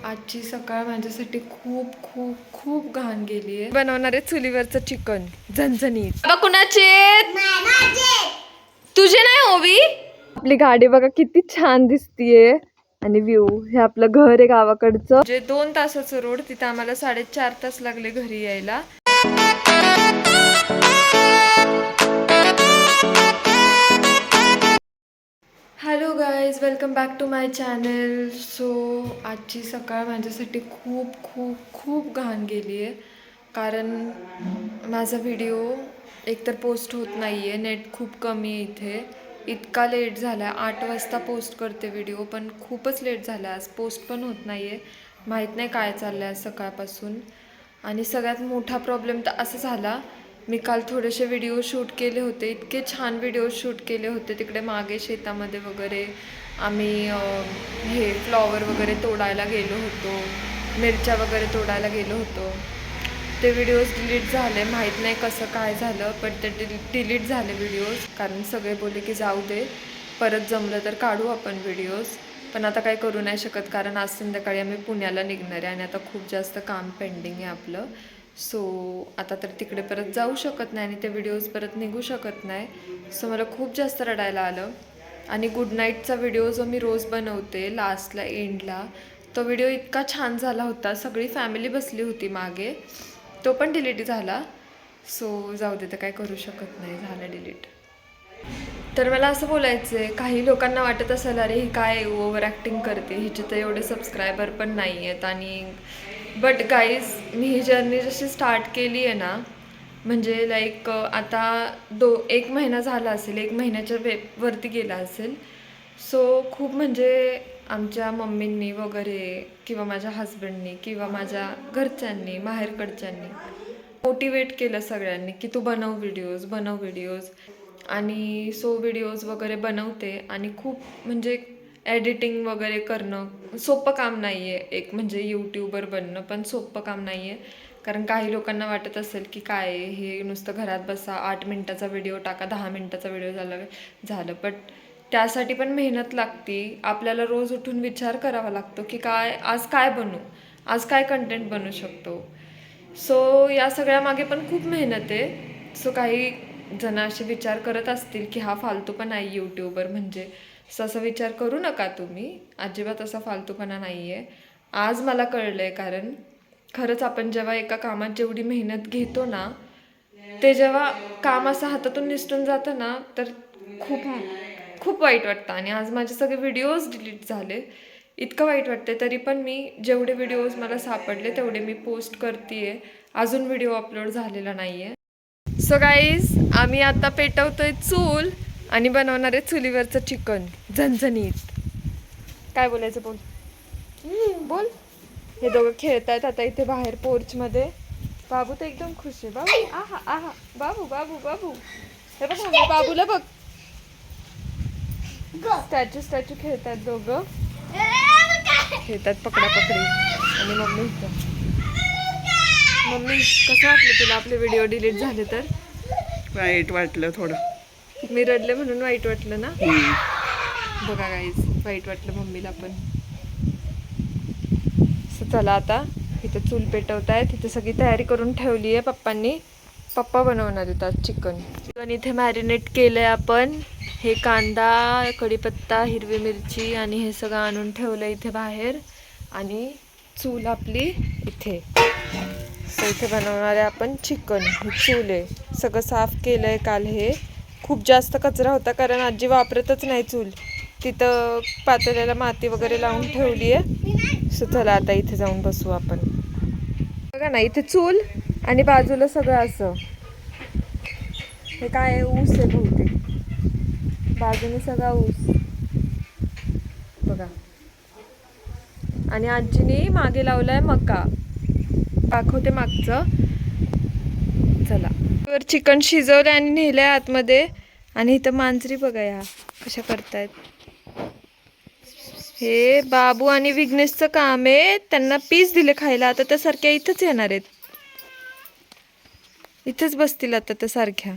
आजची सकाळ माझ्यासाठी खूप खूप खूप घाण गेली आहे. बनवणार आहे चुलीवरचं चिकन झणझणीत. बाबा कुणाचे? तुझे नाही ओवी. आपली गाडी बघा किती छान दिसतीये आणि व्ह्यू. हे आपलं घर आहे गावाकडचं. जे 2 तासाचं रोड, तिथं आम्हाला 4.5 तास लागले घरी यायला. Hello guys, welcome back to my channel. So आजची सकाळ माझ्यासाठी खूप खूप खूप घाण गेली आहे. कारण माझा व्हिडिओ एकतर पोस्ट होत नाही आहे, नेट खूप कमी आहे इथे. इतका लेट झाला आहे, 8 वाजता पोस्ट करते व्हिडिओ, पण खूपच लेट झाला. आज पोस्ट पण होत नाही आहे. माहीत नाही काय चाललं आहे सकाळपासून. आणि सगळ्यात मोठा प्रॉब्लेम तर असा झाला, मी काल थोडेसे व्हिडिओ शूट केले होते. इतके छान व्हिडिओ शूट केले होते तिकडे मागे शेतामध्ये वगैरे. आम्ही हे फ्लॉवर वगैरे तोडायला गेलो होतो, मिरच्या वगैरे तोडायला गेलो होतो. ते व्हिडिओज डिलीट झाले, माहीत नाही कसं काय झालं, पण ते डिलीट झाले व्हिडिओज. कारण सगळे बोलले की जाऊ दे, परत जमलं तर काढू आपण व्हिडिओज. पण आता काही करू नाही शकत, कारण आज संध्याकाळी आम्ही पुण्याला निघणार आहे आणि आता खूप जास्त काम पेंडिंग आहे आपलं. सो आता तर तिकडे परत जाऊ शकत नाही आणि ते व्हिडिओज परत निघू शकत नाही. सो मला खूप जास्त रडायला आलं. आणि गुड नाईटचा व्हिडिओ जो मी रोज बनवते लास्टला एंडला, तो व्हिडिओ इतका छान झाला होता. सगळी फॅमिली बसली होती मागे. तो पण डिलीट झाला. सो जाऊ दे, तर काय करू शकत नाही, झालं डिलीट. तर मला असं बोलायचं आहे, काही लोकांना वाटत असेल अरे ही काय ओव्हर ॲक्टिंग करते, हिचे तर एवढे सबस्क्रायबर पण नाही आहेत. आणि but guys, me he journey जशी स्टार्ट केली आहे ना, म्हणजे लाईक आता 1 महिना झाला असेल, 1 महिन्याच्या वरती गेला असेल. सो खूप म्हणजे आमच्या मम्मींनी वगैरे किंवा माझ्या हस्बंडनी किंवा माझ्या घरच्यांनी माहेरकडच्यांनी मोटिवेट केलं सगळ्यांनी की तू बनव व्हिडिओज. आणि सो व्हिडिओज वगैरे बनवते. आणि खूप म्हणजे एडिटिंग वगैरे करणं सोपं काम नाही आहे. एक म्हणजे यूट्यूबर बनणं पण सोपं काम नाही आहे. कारण काही लोकांना वाटत असेल की काय हे नुसतं घरात बसा, 8 मिनटाचा व्हिडिओ टाका, 10 मिनटाचा व्हिडिओ झालं. बट त्यासाठी पण मेहनत लागते. आपल्याला रोज उठून विचार करावा लागतो की आज काय बनवू, आज काय कंटेंट बनवू शकतो. सो या सगळ्यामागे पण खूप मेहनत आहे. सो काही जण असे विचार करत असतील की हा फालतूपणा आहे यूट्यूबर म्हणजे. असं विचार करू नका तुम्ही, अजिबात असा फालतूपणा नाही आहे. आज मला कळलं आहे, कारण खरंच आपण जेव्हा एका कामात जेवढी मेहनत घेतो ना, ते जेव्हा काम असं हातातून निसटून जातं ना, तर खूप खूप वाईट वाटतं. आणि आज माझे सगळे व्हिडिओज डिलीट झाले, इतकं वाईट वाटते. तरी पण मी जेवढे व्हिडिओज मला सापडले तेवढे मी पोस्ट करते. अजून व्हिडिओ अपलोड झालेला नाही आहे. सो गाईज, आम्ही आता पेटवतोय चूल आणि बनवणार आहे चुलीवरचं चिकन झणझणीत. काय बोलायचं बोल, बोल. हे दोघं खेळतायत आता इथे बाहेर पोर्चमध्ये. बाबू तर एकदम खुश आहे. बाबू आहा आहा, बाबू बाबू बाबू. हे बघ बाबूला बघ, स्टॅच्यू खेळतात दोघं, खेळतात पकडापकडी. आणि मम्मी इथं. मम्मी, कसं वाटलं तुला आपले व्हिडिओ डिलीट झाले तर? वाईट वाटलं थोडं. मी रडले म्हणून वाईट वाटलं ना? बघा गाईज, वाईट वाटलं मम्मीला पण. चला आता इथे चूल पेटवताय, तिथे सगळी तयारी करून ठेवली आहे पप्पांनी. पप्पा बनवणार आहेत आज चिकन इथे मॅरिनेट केलंय आपण. हे कांदा, कढीपत्ता, हिरवी मिरची आणि हे सगळं आणून ठेवलं इथे बाहेर. आणि चूल आपली इथे. सो इथे बनवणार आहे आपण चिकन. ही चूल आहे, सगळं साफ केलंय काल. हे खूप जास्त कचरा होता कारण आजी वापरतच नाही चूल. तिथं पातेल्याला माती वगैरे लावून ठेवली आहे. सो चला आता इथे जाऊन बसू आपण. बघा ना, इथे चूल आणि बाजूला सगळं असं. हे काय आहे, ऊस आहे बहुतेक. बाजूने सगळा ऊस बघा. आणि आजीने मागे लावलाय मका. दाखवते मागचं. चला, वर चिकन शिजवलंय आणि नेलंय आतमध्ये. आणि इथं मांजरी बघा या कशा करतायत. हे बाबू आणि विघ्नेशचं काम आहे. त्यांना पीस दिले खायला, आता त्या सारख्या इथंच येणार आहेत. इथंच बसतील आता त्या सारख्या.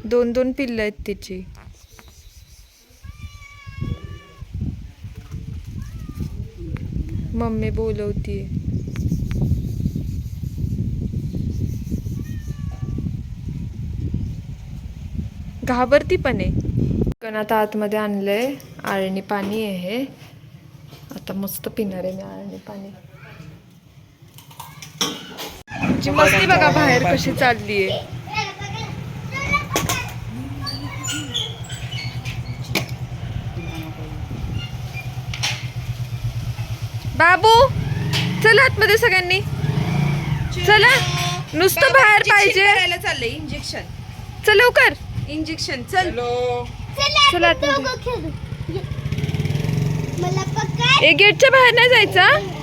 2-2 पिल्लं आहेत तिची. मम्मी बोलवतीये. घाबरती पण आहे. पण आता आतमध्ये आणलंय. आळणी पाणी आहे. आता मस्त पिणार आहे मी आळणी पाणी. जी मस्ती बघा बाहेर कशी चाललीये. बाबू चला आतमध्ये सगळ्यांनी. चला नुसतं बाहेर पाहिजे. चाललंय इंजेक्शन. चल लवकर. इंजेक्शन चल. चला आतमध्ये. ए गेटच्या बाहेर नाही जायचं.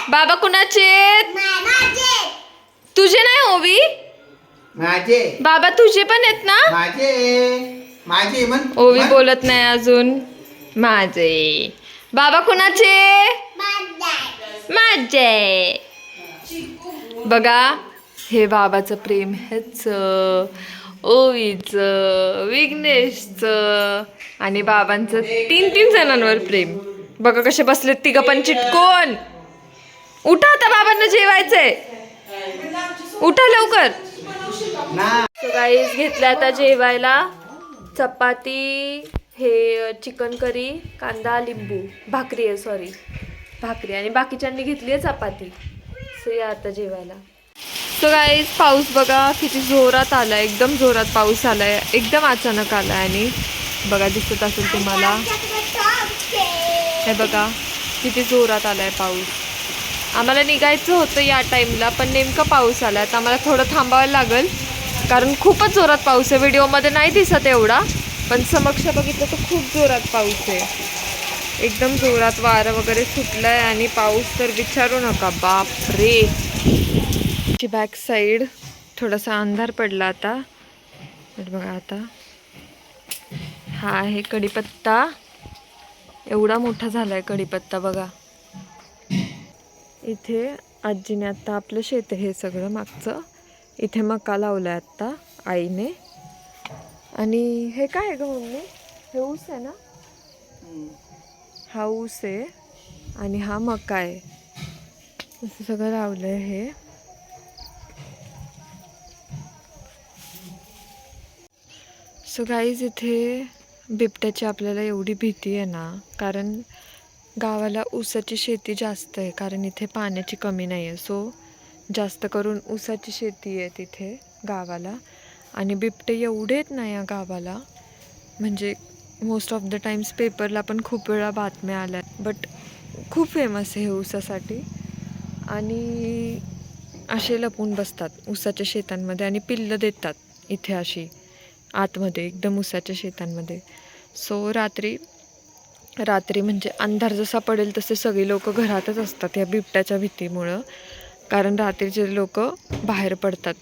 बाबा कुणाचे? तुझे नाही ओवी. माझे बाबा तुझे पण आहेत ना. माझे म्हण. ओवी बोलत नाही अजून. माझे बाबा कुणाचे? माझे. बघा हे बाबाचं प्रेम ह्याचं, ओवीचं, विघ्नेशचं आणि बाबांचं 3 जणांवर प्रेम. बघा कसे बसलेत तिघं पण चिटकून. उठा आता बाबांना जेवायचंय. उठा लवकर. गाईस घेतल्या आता जेवायला. चपाती, हे चिकन करी, कांदा लिंबू, भाकरी आहे सॉरी भाकरी, आणि बाकीच्यांनी घेतली आहे चपाती. सो या आता जेवायला. सो गाईस पाऊस बघा किती जोरात आलाय. एकदम जोरात पाऊस आलाय. एकदम अचानक आलाय. आणि बघा दिसत असेल तुम्हाला. हे बघा किती जोरात आलाय पाऊस. आम्हाला निघायचं होतं या टाईमला पण नेमकं पाऊस आला. तर आम्हाला थोडं थांबावं लागेल कारण खूपच जोरात पाऊस आहे. व्हिडिओमध्ये नाही दिसत एवढा पण समक्ष बघितलं तर खूप जोरात पाऊस आहे. एकदम जोरात वारं वगैरे सुटलंय आणि पाऊस तर विचारू नका. बाप रे. बॅक साईड थोडासा अंधार पडला आता. बघा आता हा आहे कढीपत्ता. एवढा मोठा झालाय कढीपत्ता बघा. इथे आजीने आता आपलं शेत हे सगळं मागचं. इथे मका लावलाय आता आईने. आणि हे काय आहे ग मम्मी? हे ऊस आहे ना. हा ऊस आहे आणि हा मका आहे. असं सगळं लावलंय हे. सो गाईज इथे बिबट्याची आपल्याला एवढी भीती आहे ना कारण गावाला ऊसाची शेती जास्त आहे. कारण इथे पाण्याची कमी नाही आहे. सो जास्त करून ऊसाची शेती आहे तिथे गावाला. आणि बिबटे एवढे आहेत ना या गावाला म्हणजे मोस्ट ऑफ द टाइम्स पेपरला पण खूप वेळा बातम्या आल्या. बट खूप फेमस आहे हे ऊसासाठी. आणि असे लपून बसतात ऊसाच्या शेतांमध्ये आणि पिल्लं देतात इथे अशी आतमध्ये एकदम ऊसाच्या शेतांमध्ये. सो रात्री म्हणजे अंधार जसा पडेल तसे सगळे लोक घरातच असतात या बिबट्याच्या भीतीमुळं. कारण रात्रीचे लोक बाहेर पडतात.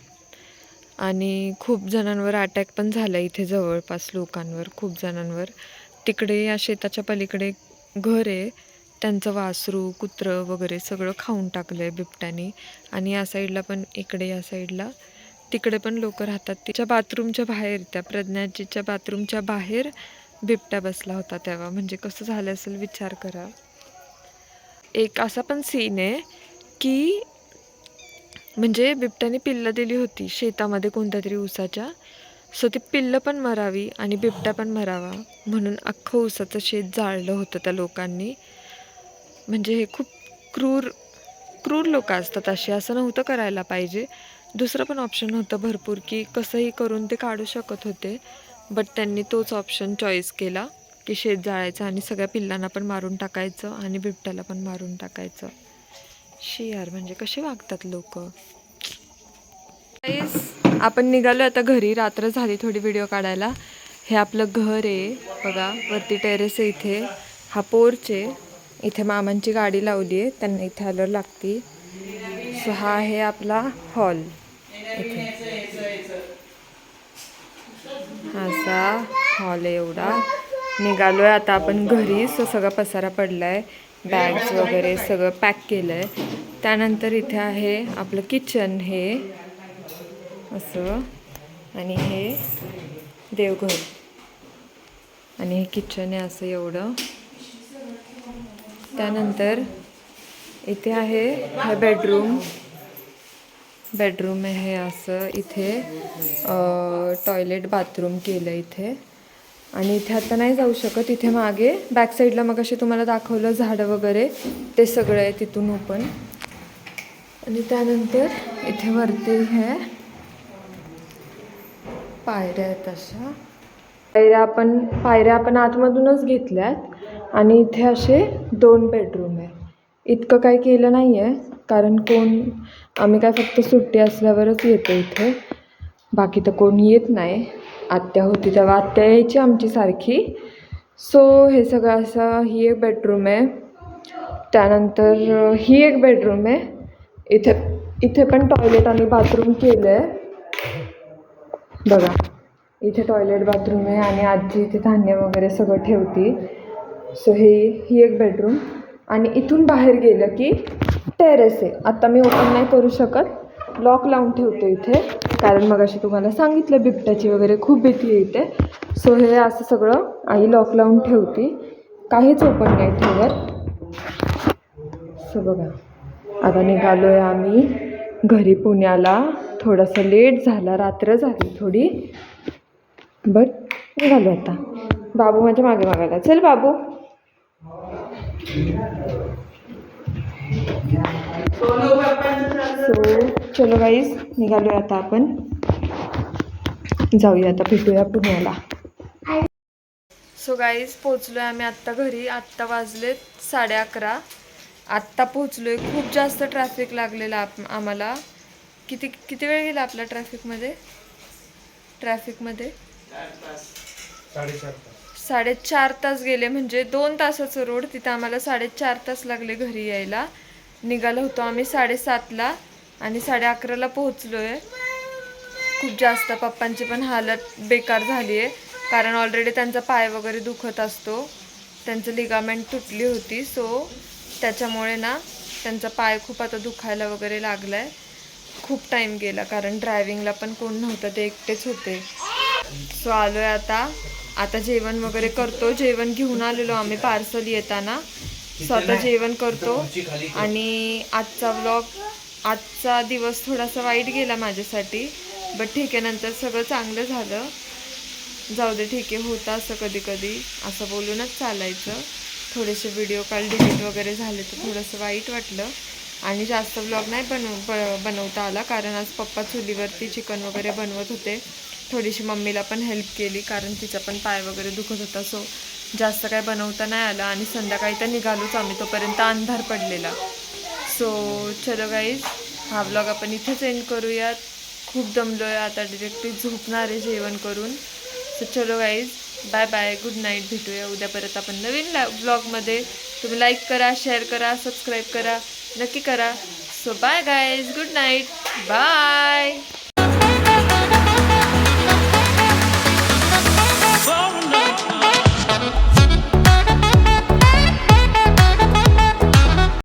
आणि खूप जणांवर अटॅक पण झाला इथे जवळपास लोकांवर. खूप जणांवर. तिकडे या शेताच्या पलीकडे घर आहे. त्यांचं वासरू कुत्रं वगैरे सगळं खाऊन टाकलं आहे बिबट्याने. आणि या साईडला पण इकडे या साईडला तिकडे पण लोक राहतात. तिच्या बाथरूमच्या बाहेर त्या प्रज्ञाजीच्या बाथरूमच्या बाहेर बिबट्या बसला होता तेव्हा. म्हणजे कसं झालं असेल विचार करा. एक असा पण सीन आहे की म्हणजे बिबट्याने पिल्लं दिली होती शेतामध्ये कोणत्या तरी ऊसाच्या. सो ती पिल्लं पण मरावी आणि बिबट्या पण मरावा म्हणून अख्खं ऊसाचं शेत जाळलं होतं त्या लोकांनी. म्हणजे हे खूप क्रूर लोक असतात असे. असं नव्हतं करायला पाहिजे. दुसरं पण ऑप्शन होतं भरपूर की कसंही करून ते काढू शकत होते. बट त्यांनी तोच ऑप्शन चॉईस केला की शेत जाळायचं आणि सगळ्या पिल्लांना पण मारून टाकायचं आणि बिबट्याला पण मारून टाकायचं. यार म्हणजे कसे वागतात लोक. आपण निघालो आता घरी. रात्र झाली थोडी व्हिडिओ काढायला. हे आपलं घर आहे बघा. वरती टेरेस आहे इथे. हा पोर्च आहे. इथे मामांची गाडी लावली आहे. त्यांना इथे आल्यावर लागती. सो हा आहे आपला हॉल. इथे असा हॉल आहे एवढा. निघालोय आता आपण घरी. सो सगळा पसारा पडलाय. बॅग्स वगैरे सगळं पॅक केलं आहे. त्यानंतर इथे आहे आपलं किचन हे असं. आणि हे देवघर. आणि हे किचन आहे असं एवढं. त्यानंतर इथे आहे हे बेडरूम आहे हे असं. इथे टॉयलेट बाथरूम केलं इथे. आणि इथे आता नाही जाऊ शकत. इथे मागे बॅक साईडला मग अशी तुम्हाला दाखवलं झाडं वगैरे ते सगळं आहे तिथून ओपन. आणि त्यानंतर इथे वरती हे पायऱ्या आहेत अशा. पायऱ्या आपण आतमधूनच घेतल्यात. आणि इथे असे 2 बेडरूम आहे. इतकं काही केलं नाही आहे कारण आम्ही काय फक्त सुट्टी असल्यावरच येतो इथे, बाकी तर कोण येत नाही. आत्या होती तेव्हा आत्या यायची आमची सारखी. सो हे सगळं असं. ही एक बेडरूम आहे. त्यानंतर ही एक बेडरूम आहे. इथे पण टॉयलेट आणि बाथरूम केलं आहे बघा. इथे टॉयलेट बाथरूम आहे आणि आजी इथे धान्य वगैरे सगळं ठेवते. सो ही एक बेडरूम. आणि इथून बाहेर गेलं की टेरेस आहे. आता मी ओपन नाही करू शकत, लॉक लावून ठेवतो इथे, कारण मग अशी तुम्हाला सांगितलं बिबट्याची वगैरे खूप भीती आहे इथे. सो हे असं सगळं आई लॉक लावून ठेवते, काहीच ओपन नाही ठेवत. सो बघा आता निघालो आहे आम्ही घरी पुण्याला. थोडंसं लेट झाला, रात्र झाली थोडी, बट निघालो आता. बाबू माझ्या मागे मागायला, चल बाबू. सो चलो गाईज, निघालो आहे आता आपण. जाऊया आता, भेटूया पुण्याला. सो गाईज पोचलो आहे आम्ही आत्ता घरी. आत्ता वाजलेत 11:30. आत्ता पोचलो आहे. खूप जास्त ट्रॅफिक लागलेला आम्हाला. किती वेळ गेला आपला ट्रॅफिकमध्ये 4.5 तास गेले. म्हणजे 2 तासाचं रोड. तिथं आम्हाला 4.5 तास लागले घरी यायला. निघालो होतो आम्ही 7:30ला आणि 11:30ला पोहोचलो आहे. खूप जास्त पप्पांची पण हालत बेकार झाली आहे, कारण ऑलरेडी त्यांचा पाय वगैरे दुखत असतो. त्यांचं लिगामेंट तुटली होती. सो त्याच्यामुळे ना त्यांचा पाय खूप आता दुखायला वगैरे लागला आहे. खूप टाईम गेला कारण ड्रायव्हिंगला पण कोण नव्हतं, ते एकटेच होते. सो आलो आहे आता जेवण वगैरे करतो. जेवण घेऊन आलेलो आम्ही पार्सल येताना. स्वतः जेवण करतो. आणि आजचा दिवस थोडासा वाईट गेला माझ्यासाठी, बट ठीक आहे, नंतर सगळं चांगलं झालं. जाऊ दे, ठीक आहे, होतं असं कधी कधी, असं बोलूनच चालायचं. थोडेसे व्हिडिओ कॉल डिलीट वगैरे झाले तर थोडंसं वाईट वाटलं. आणि जास्त व्लॉग नाही बनवता आला, कारण आज पप्पा चुलीवरती चिकन वगैरे बनवत होते. थोडीशी मम्मीला पण हेल्प केली, कारण तिचा पण पाय वगैरे दुखत होता. सो जास्त काय बनवता नाही आलं. आणि संध्याकाळी तर निघालोच आम्ही, तोपर्यंत अंधार पडलेला. सो चलो गाईज, हा व्लॉग आपण इथेच एंड करूयात. खूप दमलो आहे आता, डिरेक्टली झोपणार आहे जेवण करून. सो चलो guys, bye bye, good night. भेटूया उद्या परत आपण नवीन व्लॉगमध्ये. तुम्ही लाईक करा, शेअर करा, सबस्क्राईब करा, नक्की करा. So bye guys, good night, bye.